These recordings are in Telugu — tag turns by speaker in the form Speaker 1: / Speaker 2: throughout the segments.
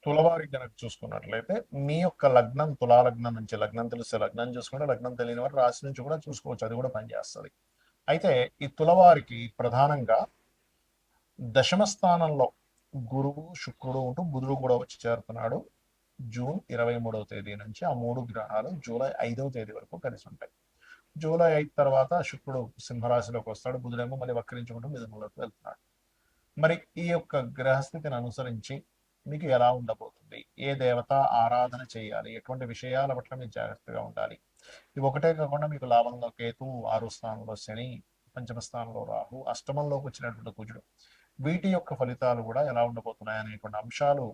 Speaker 1: తులవారికి గనక చూసుకున్నట్లయితే మీ యొక్క లగ్నం తులా లగ్నం నుంచి లగ్నం తెలిస్తే లగ్నం చూసుకుంటే లగ్నం తెలియని వారు రాశి నుంచి కూడా చూసుకోవచ్చు, అది కూడా పనిచేస్తుంది. అయితే ఈ తులవారికి ప్రధానంగా దశమ స్థానంలో గురువు శుక్రుడు ఉంటూ బుధుడు కూడా వచ్చి చేరుతున్నాడు. జూన్ 23వ తేదీ నుంచి ఆ మూడు గ్రహాలు జూలై 5వ తేదీ వరకు కలిసి ఉంటాయి. జూలై 5 తర్వాత శుక్రుడు సింహరాశిలోకి వస్తాడు, బుధుడేమో మళ్ళీ వక్రించుకుంటూ మిథునంలోకి వెళ్తున్నాడు. మరి ఈ యొక్క గ్రహస్థితిని అనుసరించి మీకు ఎలా ఉండబోతుంది, ఏ దేవత ఆరాధన చేయాలి, ఎటువంటి విషయాల పట్ల మీరు జాగ్రత్తగా ఉండాలి, ఇవి ఒకటే కాకుండా మీకు లాభంలో కేతు, 6వ స్థానంలో శని, పంచమ స్థానంలో రాహు, అష్టమంలోకి వచ్చినటువంటి కుజుడు, వీటి యొక్క ఫలితాలు కూడా ఎలా ఉండబోతున్నాయి అనేటువంటి అంశాలు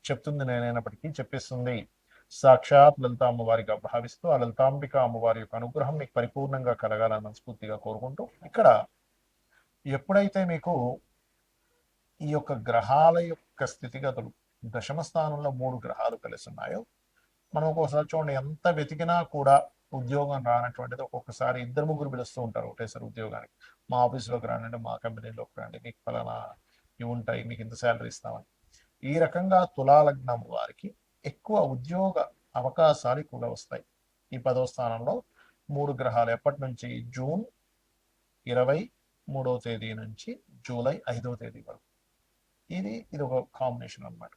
Speaker 1: చెప్తుంది నేనైనప్పటికీ చెప్పిస్తుంది సాక్షాత్ లలిత అమ్మవారిగా భావిస్తూ ఆ లలితాంబిక అమ్మవారి యొక్క అనుగ్రహం మీకు పరిపూర్ణంగా కలగాలని మనస్ఫూర్తిగా కోరుకుంటూ, ఇక్కడ ఎప్పుడైతే మీకు ఈ యొక్క గ్రహాల యొక్క స్థితిగతులు దశమ స్థానంలో మూడు గ్రహాలు కలిసి ఉన్నాయో, మనం ఒక్కోసారి చూడండి ఎంత వెతికినా కూడా ఉద్యోగం రానటువంటిది ఒక్కొక్కసారి ఇద్దరు ముగ్గురు పిలుస్తూ ఉంటారు ఒకటేసారి ఉద్యోగానికి. మా ఆఫీస్లోకి రాండి, మా కంపెనీలోకి రండి, మీకు ఫలానా ఇవి ఉంటాయి, మీకు ఇంత శాలరీ ఇస్తామని. ఈ రకంగా తులాలగ్నం వారికి ఎక్కువ ఉద్యోగ అవకాశాలు ఎక్కువగా వస్తాయి. ఈ 10వ స్థానంలో మూడు గ్రహాలు ఎప్పటి నుంచి జూన్ 23వ తేదీ నుంచి జూలై 5వ తేదీ వరకు. ఇది ఒక కాంబినేషన్ అనమాట.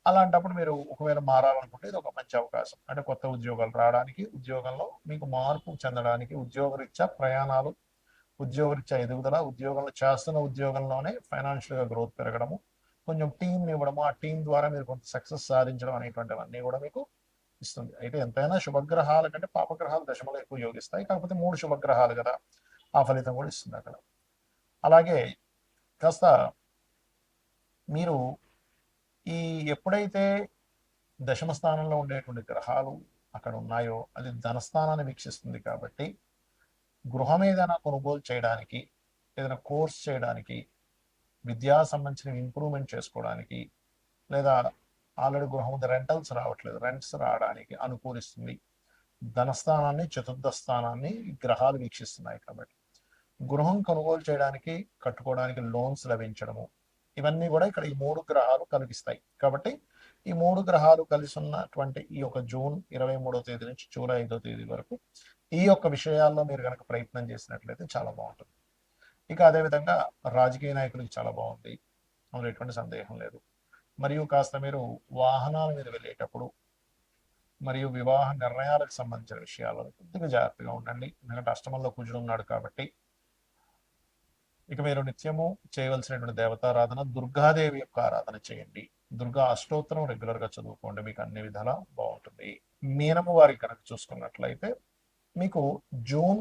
Speaker 1: అలాంటప్పుడు మీరు ఒకవేళ మారాలనుకుంటే ఇది ఒక మంచి అవకాశం. అంటే కొత్త ఉద్యోగాలు రావడానికి, ఉద్యోగంలో మీకు మార్పు చెందడానికి, ఉద్యోగరీత్యా ప్రయాణాలు, ఉద్యోగరీత్యా ఎదుగుదల, ఉద్యోగంలో చేస్తున్న ఉద్యోగంలోనే ఫైనాన్షియల్గా గ్రోత్ పెరగడము, కొంచెం టీంని ఇవ్వడము, ఆ టీం ద్వారా మీరు కొంత సక్సెస్ సాధించడం అనేటువంటివన్నీ కూడా మీకు ఇస్తుంది. అయితే ఎంతైనా శుభగ్రహాల కంటే పాపగ్రహాలు దశమలో ఎక్కువ యోగిస్తాయి. కాకపోతే మూడు శుభగ్రహాలు కదా, ఆ ఫలితం కూడా ఇస్తుంది అక్కడ. అలాగే కాస్త మీరు ఈ ఎప్పుడైతే దశమ స్థానంలో ఉండేటువంటి గ్రహాలు అక్కడ ఉన్నాయో అది ధనస్థానాన్ని వీక్షిస్తుంది కాబట్టి గృహం ఏదైనా కొనుగోలు చేయడానికి, ఏదైనా కోర్స్ చేయడానికి, విద్యా సంబంధించిన ఇంప్రూవ్మెంట్ చేసుకోవడానికి, లేదా ఆల్రెడీ గృహం రెంటల్స్ రావట్లేదు, రెంట్స్ రావడానికి అనుకూలిస్తుంది. ధనస్థానాన్ని, చతుర్థ స్థానాన్ని గ్రహాలు వీక్షిస్తున్నాయి కాబట్టి గృహం కొనుగోలు చేయడానికి, కట్టుకోవడానికి లోన్స్ లభించడము, ఇవన్నీ కూడా ఇక్కడ ఈ మూడు గ్రహాలు కలిగిస్తాయి. కాబట్టి ఈ మూడు గ్రహాలు కలిసి ఉన్నటువంటి ఈ యొక్క జూన్ 23వ తేదీ నుంచి జూలై 5వ తేదీ వరకు ఈ యొక్క విషయాల్లో మీరు కనుక ప్రయత్నం చేసినట్లయితే చాలా బాగుంటుంది. ఇక అదేవిధంగా రాజకీయ నాయకులకి చాలా బాగుంది, అందులో ఎటువంటి సందేహం లేదు. మరియు కాస్త మీరు వాహనాల మీద వెళ్ళేటప్పుడు మరియు వివాహ నిర్ణయాలకు సంబంధించిన విషయాల్లో కొద్దిగా జాగ్రత్తగా ఉండండి. ఎందుకంటే అష్టమంలో కుజుడు ఉన్నాడు కాబట్టి. ఇక మీరు నిత్యము చేయవలసినటువంటి దేవతారాధన దుర్గాదేవి యొక్క ఆరాధన చేయండి. దుర్గా అష్టోత్తరం రెగ్యులర్గా చదువుకోండి, మీకు అన్ని విధాలా బాగుంటుంది. మీనము వారికి కనుక చూసుకున్నట్లయితే మీకు జూన్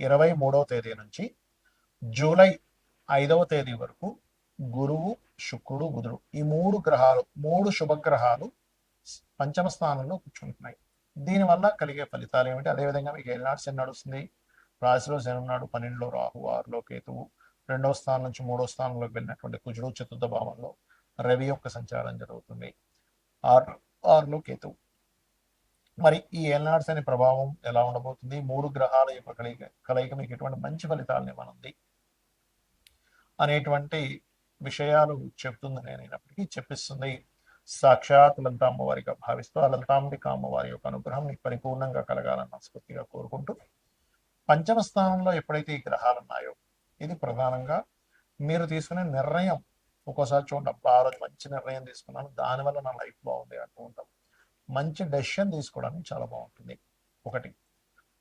Speaker 1: 23వ తేదీ నుంచి జూలై 5వ తేదీ వరకు గురువు, శుక్రుడు, బుధుడు, ఈ మూడు గ్రహాలు, మూడు శుభగ్రహాలు పంచమ స్థానంలో కూర్చుంటున్నాయి. దీనివల్ల కలిగే ఫలితాలు ఏమిటి, అదేవిధంగా మీకు ఏనాడు శని నడుస్తుంది, రాశిలో శని ఉన్నాడు, 12లో రాహు, 6లో కేతువు, 2వ స్థానం నుంచి 3వ స్థానంలోకి వెళ్ళినటువంటి కుజుడు, చతుర్థ భావంలో రవి యొక్క సంచారం జరుగుతుంది, 6లో కేతువు. మరి ఈ ఏనాడు శని ప్రభావం ఎలా ఉండబోతుంది, మూడు గ్రహాల యొక్క కలయిక మీకు ఎటువంటి మంచి ఫలితాలను ఇవ్వనుంది అనేటువంటి విషయాలు చెప్తుంది నేనైనప్పటికీ చెప్పిస్తుంది సాక్షాత్ లలిత అమ్మవారిగా భావిస్తూ ఆ లలితాంబిక అమ్మవారి యొక్క అనుగ్రహం మీకు పరిపూర్ణంగా కలగాలని మనస్ఫూర్తిగా కోరుకుంటూ, పంచమ స్థానంలో ఎప్పుడైతే ఈ గ్రహాలు ఉన్నాయో ఇది ప్రధానంగా మీరు తీసుకునే నిర్ణయం. ఒక్కోసారి చూడండి, ఆ రోజు మంచి నిర్ణయం తీసుకున్నాను, దానివల్ల నా లైఫ్ బాగుంది అంటూ ఉంటాం. మంచి డెసిషన్ తీసుకోవడానికి చాలా బాగుంటుంది. ఒకటి,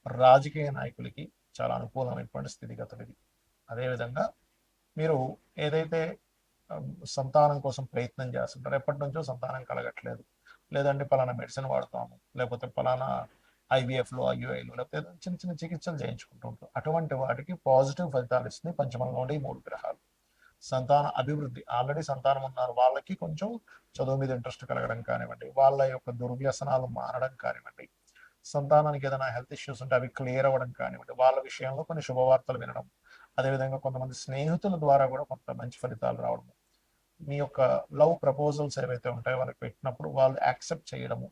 Speaker 1: రాజకీయ నాయకులకి చాలా అనుకూలమైనటువంటి స్థితిగతులు ఇది. అదేవిధంగా మీరు ఏదైతే సంతానం కోసం ప్రయత్నం చేస్తుంటారు, ఎప్పటి నుంచో సంతానం కలగట్లేదు, లేదంటే పలానా మెడిసిన్ వాడతాము, లేకపోతే పలానా ఐవీఎఫ్లు, ఐయుఐలు, లేకపోతే చిన్న చిన్న చికిత్సలు చేయించుకుంటూ ఉంటారు, అటువంటి వాటికి పాజిటివ్ ఫలితాలు ఇస్తుంది పంచమంలో ఉండే ఈ మూడు గ్రహాలు. సంతాన అభివృద్ధి, ఆల్రెడీ సంతానం ఉన్నారు వాళ్ళకి కొంచెం చదువు మీద ఇంట్రెస్ట్ కలగడం కానివ్వండి, వాళ్ళ యొక్క దుర్వ్యసనాలు మారడం కానివ్వండి, సంతానానికి ఏదైనా హెల్త్ ఇష్యూస్ ఉంటే అవి క్లియర్ అవ్వడం కానివ్వండి, వాళ్ళ విషయంలో కొన్ని శుభవార్తలు వినడం, అదేవిధంగా కొంతమంది స్నేహితుల ద్వారా కూడా కొంత మంచి ఫలితాలు రావడం, మీ యొక్క లవ్ ప్రపోజల్స్ ఏవైతే ఉంటాయో వాళ్ళకి పెట్టినప్పుడు వాళ్ళు యాక్సెప్ట్ చేయడము,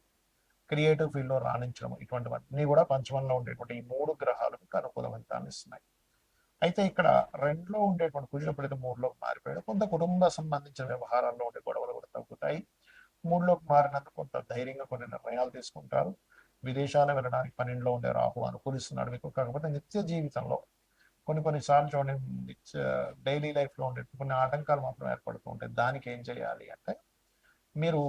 Speaker 1: క్రియేటివ్ ఫీల్డ్లో రాణించడం, ఇటువంటివన్నీ కూడా పంచమంలో ఉండేటువంటి ఈ మూడు గ్రహాలకు అనుకూల ఫలితాన్ని ఇస్తున్నాయి. అయితే ఇక్కడ రెండులో ఉండేటువంటి కుజుడు ఎప్పుడైతే మూడులోకి మారిపోయాడో కొంత కుటుంబ సంబంధించిన వ్యవహారాల్లో ఉండే గొడవలు కూడా తగ్గుతాయి. మూడులోకి మారినందుకు కొంత ధైర్యంగా కొన్ని నిర్ణయాలు తీసుకుంటారు. విదేశాలు వెళ్ళడానికి 12లో ఉండే రాహు అనుకూలిస్తున్నాడు మీకు. కాకపోతే నిత్య జీవితంలో కొన్ని సార్లు చూడండి, డైలీ లైఫ్లో ఉండే కొన్ని ఆటంకాలు మాత్రం ఏర్పడుతూ ఉంటాయి. దానికి ఏం చేయాలి అంటే, మీరు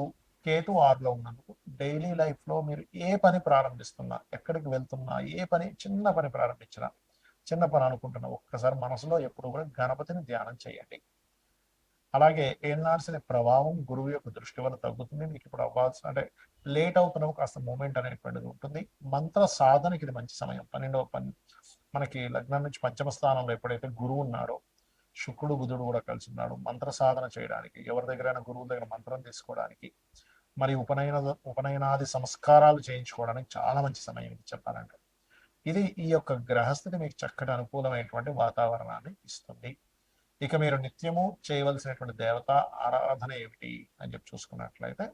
Speaker 1: కేతు 6లో ఉన్నందుకు డైలీ లైఫ్లో మీరు ఏ పని ప్రారంభిస్తున్నా, ఎక్కడికి వెళ్తున్నా, ఏ పని చిన్న పని ప్రారంభించినా, చిన్న పని అనుకుంటున్నా, ఒక్కసారి మనసులో ఎప్పుడు కూడా గణపతిని ధ్యానం చేయండి. అలాగే ఏళ్ళనాడ్స్ అనే ప్రభావం గురువు యొక్క దృష్టి వల్ల తగ్గుతుంది. మీకు ఇప్పుడు అవ్వాల్సిన అంటే లేట్ అవుతున్నప్పుడు కాస్త మూమెంట్ అనేటువంటిది ఉంటుంది. మంత్ర సాధనకి ఇది మంచి సమయం. మనకి లగ్నం నుంచి పంచమ స్థానంలో ఎప్పుడైతే గురువు ఉన్నాడో, శుక్రుడు బుధుడు కూడా కలిసి ఉన్నాడు. మంత్ర సాధన చేయడానికి, ఎవరి దగ్గరైనా గురువు దగ్గర మంత్రం తీసుకోవడానికి, మరి ఉపనయనాది సంస్కారాలు చేయించుకోవడానికి చాలా మంచి సమయం ఇది చెప్పాలంటే. ఇది ఈ యొక్క గ్రహస్థితి మీకు చక్కటి అనుకూలమైనటువంటి వాతావరణాన్ని ఇస్తుంది. ఇక మీరు నిత్యము చేయవలసినటువంటి దేవత ఆరాధన ఏమిటి అని చెప్పి చూసుకున్నట్లయితే,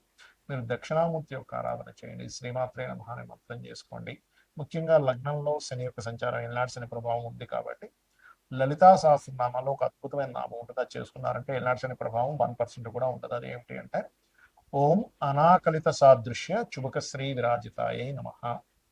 Speaker 1: మీరు దక్షిణామూర్తి యొక్క ఆరాధన చేయండి. శ్రీమాత్రే నమః అనే మంత్రం చేసుకోండి. ముఖ్యంగా లగ్నంలో శని యొక్క సంచారం, ఎల్నాటి శని ప్రభావం ఉంది కాబట్టి లలితా సహస్రనామాలో ఒక అద్భుతమైన నామం ఉంటుంది. అది చేసుకున్నారంటే ఎల్నాటి శని ప్రభావం 1% కూడా ఉంటుంది. అది ఏమిటి అంటే, ఓం అనాకలిత సాదృశ్య చుబక శ్రీ విరాజితాయై నమః.